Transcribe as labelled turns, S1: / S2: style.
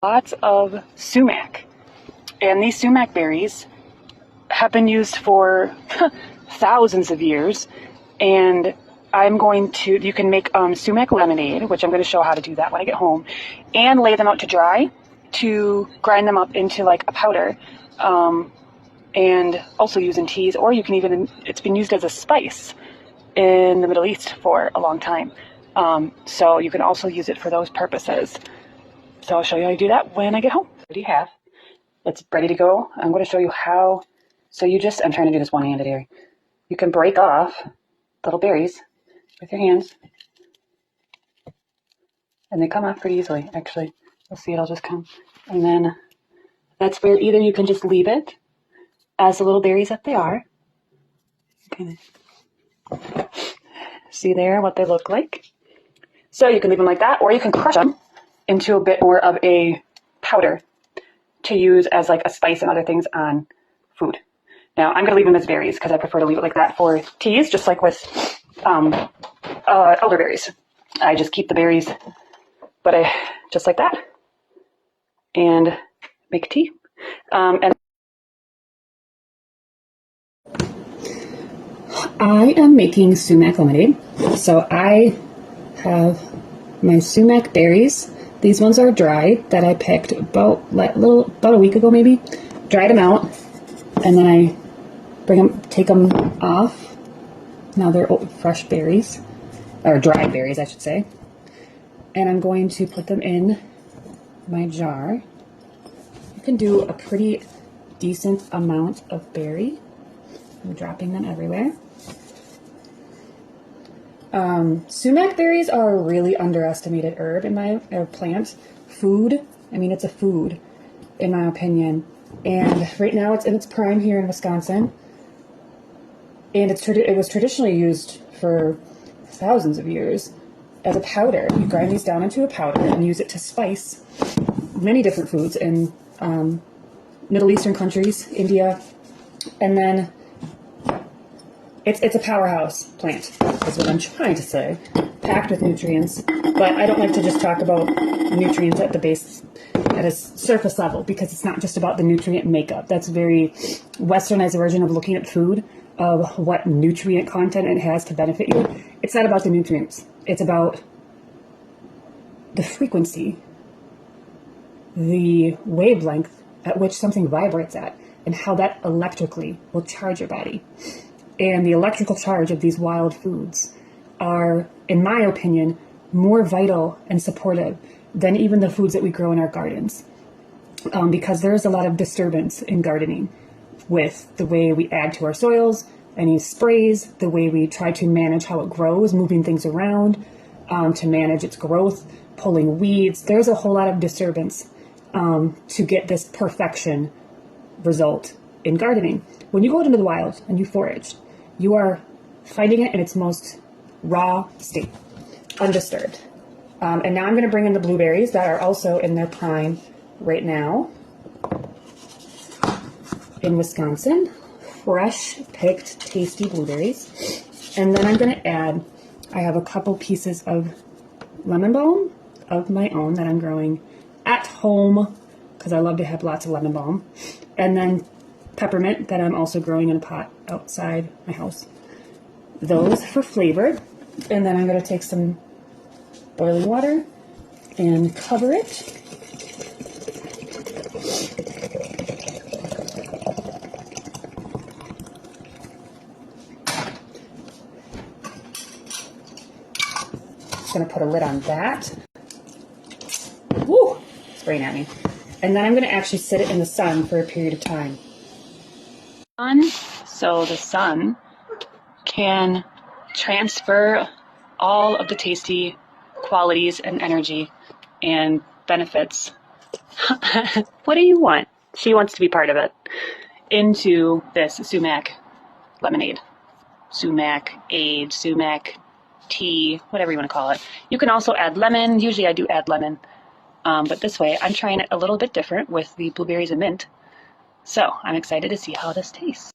S1: Lots of sumac, and these sumac berries have been used for thousands of years, and you can make sumac lemonade, which I'm going to show how to do that when I get home, and lay them out to dry to grind them up into like a powder, and also use in teas, or you can even, it's been used as a spice in the Middle East for a long time. So you can also use it for those purposes. So I'll show you how to do that when I get home. What do you have? It's ready to go. I'm going to show you how. So I'm trying to do this one-handed here. You can break off little berries with your hands, and they come off pretty easily, actually. You'll see it'll just come. And then that's where either you can just leave it as the little berries that they are. Okay. See there what they look like? So you can leave them like that, or you can crush them into a bit more of a powder to use as like a spice and other things on food. Now I'm going to leave them as berries because I prefer to leave it like that for teas, just like with elderberries. I just keep the berries, but just like that, and make tea. And I am making sumac lemonade. So I have my sumac berries. These ones are dried that I picked about a week ago, maybe. Dried them out, and then I take them off. Now they're fresh berries, or dried berries, I should say. And I'm going to put them in my jar. You can do a pretty decent amount of berry. I'm dropping them everywhere. Sumac berries are a really underestimated herb plant. Food. I mean, it's a food, in my opinion. And right now it's in its prime here in Wisconsin. And it was traditionally used for thousands of years as a powder. You grind these down into a powder and use it to spice many different foods in Middle Eastern countries, India, and then it's a powerhouse plant, is what I'm trying to say, packed with nutrients. But I don't like to just talk about nutrients at a surface level, because it's not just about the nutrient makeup. That's a very westernized version of looking at food, of what nutrient content it has to benefit you. It's not about the nutrients. It's about the frequency, the wavelength at which something vibrates at, and how that electrically will charge your body. And the electrical charge of these wild foods are, in my opinion, more vital and supportive than even the foods that we grow in our gardens. Because there's a lot of disturbance in gardening with the way we add to our soils, any sprays, the way we try to manage how it grows, moving things around to manage its growth, pulling weeds. There's a whole lot of disturbance to get this perfection result in gardening. When you go out into the wild and you forage, you are finding it in its most raw state, undisturbed. And now I'm going to bring in the blueberries that are also in their prime right now in Wisconsin. Fresh picked tasty blueberries. And then I'm going to I have a couple pieces of lemon balm of my own that I'm growing at home because I love to have lots of lemon balm. And then peppermint that I'm also growing in a pot outside my house. Those for flavor. And then I'm going to take some boiling water and cover it. Just going to put a lid on that. Woo! Spraying at me. And then I'm going to actually sit it in the sun for a period of time. So the sun can transfer all of the tasty qualities and energy and benefits. What do you want? She wants to be part of it. Into this sumac lemonade, sumac aid, sumac tea, whatever you want to call it. You can also add lemon. Usually I do add lemon. But this way I'm trying it a little bit different with the blueberries and mint. So I'm excited to see how this tastes.